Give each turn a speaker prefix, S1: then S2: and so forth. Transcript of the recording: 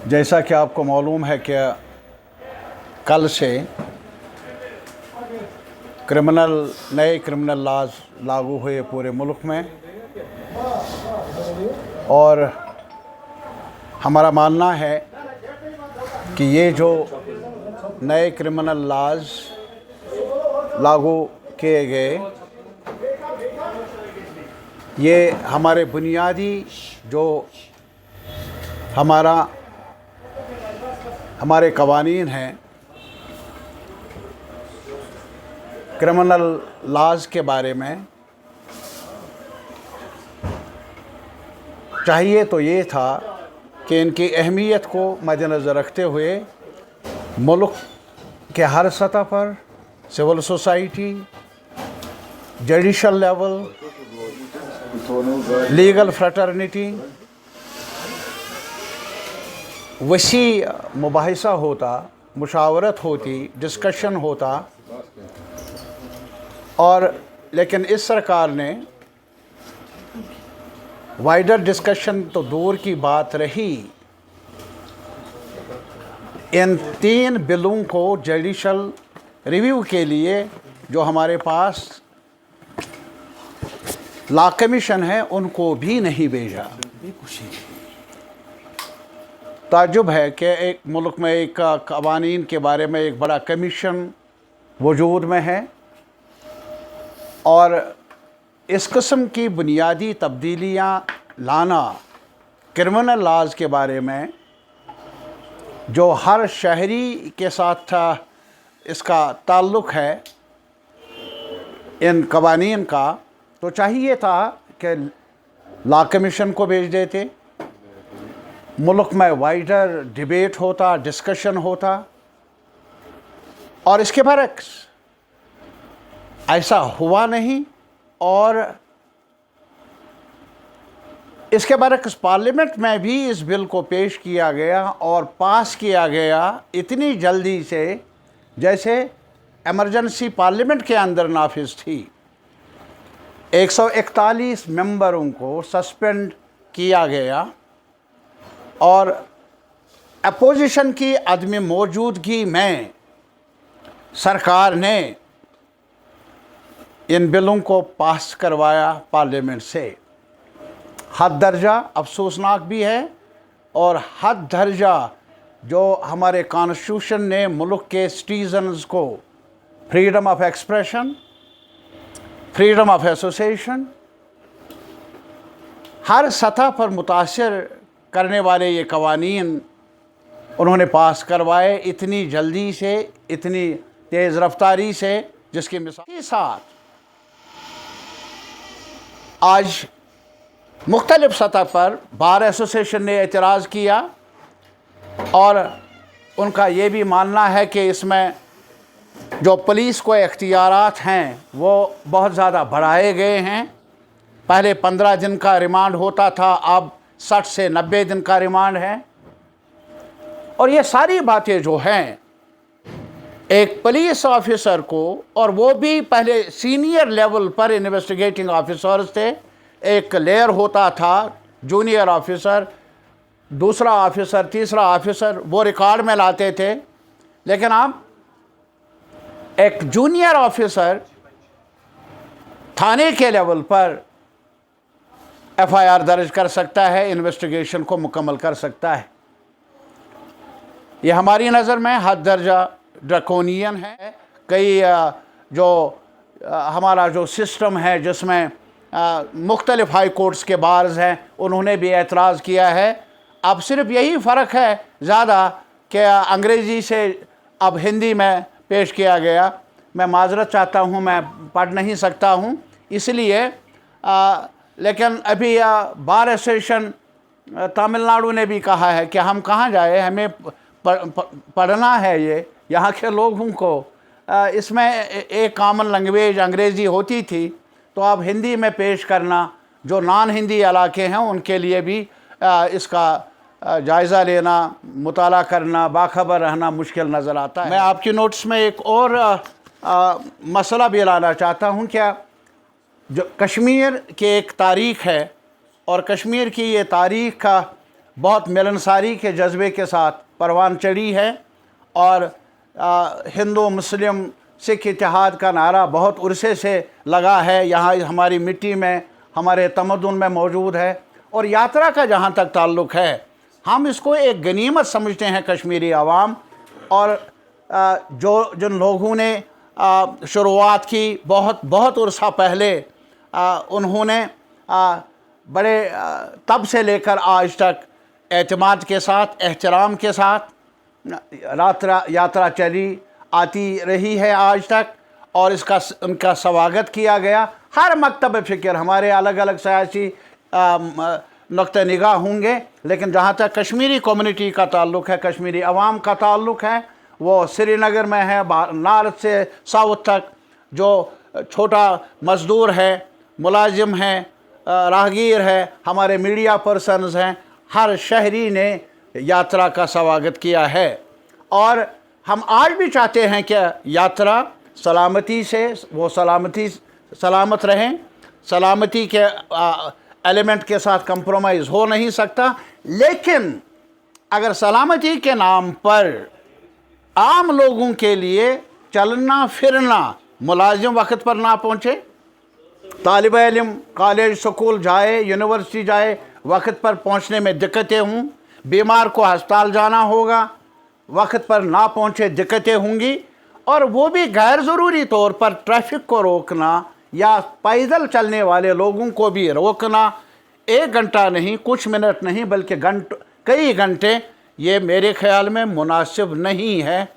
S1: जैसा कि आपको मालूम है कि कल से नए क्रिमिनल लॉज लागू हुए पूरे मुल्क में, और हमारा मानना है कि ये जो नए क्रिमिनल लॉज लागू किए गए, ये हमारे बुनियादी जो हमारे कवानीन हैं, क्रिमिनल लॉज के बारे में चाहिए तो ये था कि इनकी अहमियत को मद्देनज़र रखते हुए मुल्क के हर सतह पर civil society, judicial level, legal fraternity वसी मुबाहिसा होता, मुशावरत होती, डिस्कशन होता। और लेकिन इस सरकार ने वाइडर डिस्कशन तो दूर की बात रही, इन 3 बिलों को जुडिशल रिव्यू के लिए जो हमारे पास लॉ कमीशन है उनको भी नहीं भेजा। ताज्जुब है कि एक मुल्क में एक कवानीन के बारे में एक बड़ा कमीशन वजूद में है, और इस किस्म की बुनियादी तब्दीलियाँ लाना क्रिमिनल लॉज के बारे में जो हर शहरी के साथ इसका ताल्लुक़ है, इन कवानीन का, तो चाहिए था कि लॉ कमीशन को भेज देते, मुल्क में वाइडर डिबेट होता, डिस्कशन होता। और इसके बरक्स ऐसा हुआ नहीं, और इसके बरक्स पार्लियामेंट में भी इस बिल को पेश किया गया और पास किया गया इतनी जल्दी से जैसे एमरजेंसी पार्लियामेंट के अंदर नाफिज थी। 141 मेंबरों को सस्पेंड किया गया, और अपोजिशन की अदम मौजूदगी में सरकार ने इन बिलों को पास करवाया पार्लियामेंट से। हद दर्जा अफसोसनाक भी है, और हद दर्जा जो हमारे कॉन्स्टिट्यूशन ने मुल्क के सिटीजन्स को freedom of expression, freedom of association, हर सतह पर मुतासर करने वाले ये कवानीन उन्होंने पास करवाए इतनी जल्दी से, इतनी तेज़ रफ्तारी से, जिसकी मिसाल के साथ आज मुख्तलिफ सतह पर बार एसोसिएशन ने एतराज़ किया, और उनका ये भी मानना है कि इसमें जो पुलिस को इख्तियारात हैं वो बहुत ज़्यादा बढ़ाए गए हैं। पहले 15 दिन का रिमांड होता था, अब 60 से 90 दिन का रिमांड है। और ये सारी बातें जो हैं, एक पुलिस ऑफिसर को, और वो भी पहले सीनियर लेवल पर इन्वेस्टिगेटिंग ऑफिसर्स थे, एक लेयर होता था जूनियर ऑफिसर, दूसरा ऑफिसर, तीसरा ऑफिसर, वो रिकॉर्ड में लाते थे। लेकिन अब एक जूनियर ऑफिसर थाने के लेवल पर एफआईआर दर्ज कर सकता है, इन्वेस्टिगेशन को मुकम्मल कर सकता है। ये हमारी नज़र में हद दर्जा ड्रकोनियन है। कई जो हमारा जो सिस्टम है जिसमें मुख्तलिफ हाई कोर्ट्स के बार्स हैं, उन्होंने भी एतराज़ किया है। अब सिर्फ यही फ़र्क है ज़्यादा कि अंग्रेज़ी से अब हिंदी में पेश किया गया। मैं माज़रत चाहता हूँ, मैं पढ़ नहीं सकता हूँ इसलिए, लेकिन अभी बार एसोसिएशन तमिलनाडु ने भी कहा है कि हम कहाँ जाए, हमें पढ़ना है ये यहाँ के लोगों को। इसमें एक कॉमन लैंग्वेज अंग्रेज़ी होती थी, तो अब हिंदी में पेश करना, जो नॉन हिंदी इलाके हैं उनके लिए भी इसका जायज़ा लेना, मुताला करना, बाखबर रहना मुश्किल नज़र आता है। मैं आपकी नोट्स में एक और मसला भी लाना चाहता हूँ। क्या जो कश्मीर की एक तारीख़ है, और कश्मीर की ये तारीख़ का बहुत मिलनसारी के जज्बे के साथ परवान चढ़ी है और हिंदू मुस्लिम सिख इत्तेहाद का नारा बहुत उर्से से लगा है, यहाँ हमारी मिट्टी में, हमारे तमद्दुन में मौजूद है। और यात्रा का जहाँ तक ताल्लुक़ है, हम इसको एक गनीमत समझते हैं कश्मीरी आवाम। और जिन लोगों ने शुरुआत की बहुत अरसा पहले, उन्होंने बड़े तब से लेकर आज तक एतमाद के साथ, एहतराम के साथ यात्रा चली आती रही है आज तक, और उनका स्वागत किया गया। हर मकतब फ़िक्र, हमारे अलग अलग सियासी नुक्ते निगाह होंगे, लेकिन जहाँ तक कश्मीरी कम्युनिटी का ताल्लुक़ है, कश्मीरी अवाम का ताल्लुक़ है, वो श्रीनगर में है, नॉर्थ से साउथ तक, जो छोटा मज़दूर है, मुलाजिम है, राहगीर है, हमारे मीडिया पर्सन्स हैं, हर शहरी ने यात्रा का स्वागत किया है। और हम आज भी चाहते हैं कि यात्रा सलामती से, वो सलामत रहें। सलामती के एलिमेंट के साथ कंप्रोमाइज़ हो नहीं सकता, लेकिन अगर सलामती के नाम पर आम लोगों के लिए चलना फिरना, मुलाजिम वक्त पर ना पहुँचे, तालिब इल्म कॉलेज स्कूल जाए, यूनिवर्सिटी जाए, वक्त पर पहुँचने में दिक्कतें हों, बीमार को अस्पताल जाना होगा, वक्त पर ना पहुँचे दिक्कतें होंगी, और वो भी गैर ज़रूरी तौर पर ट्रैफिक को रोकना या पैदल चलने वाले लोगों को भी रोकना, 1 घंटा नहीं, कुछ मिनट नहीं, बल्कि कई घंटे, ये मेरे ख्याल में मुनासिब नहीं है।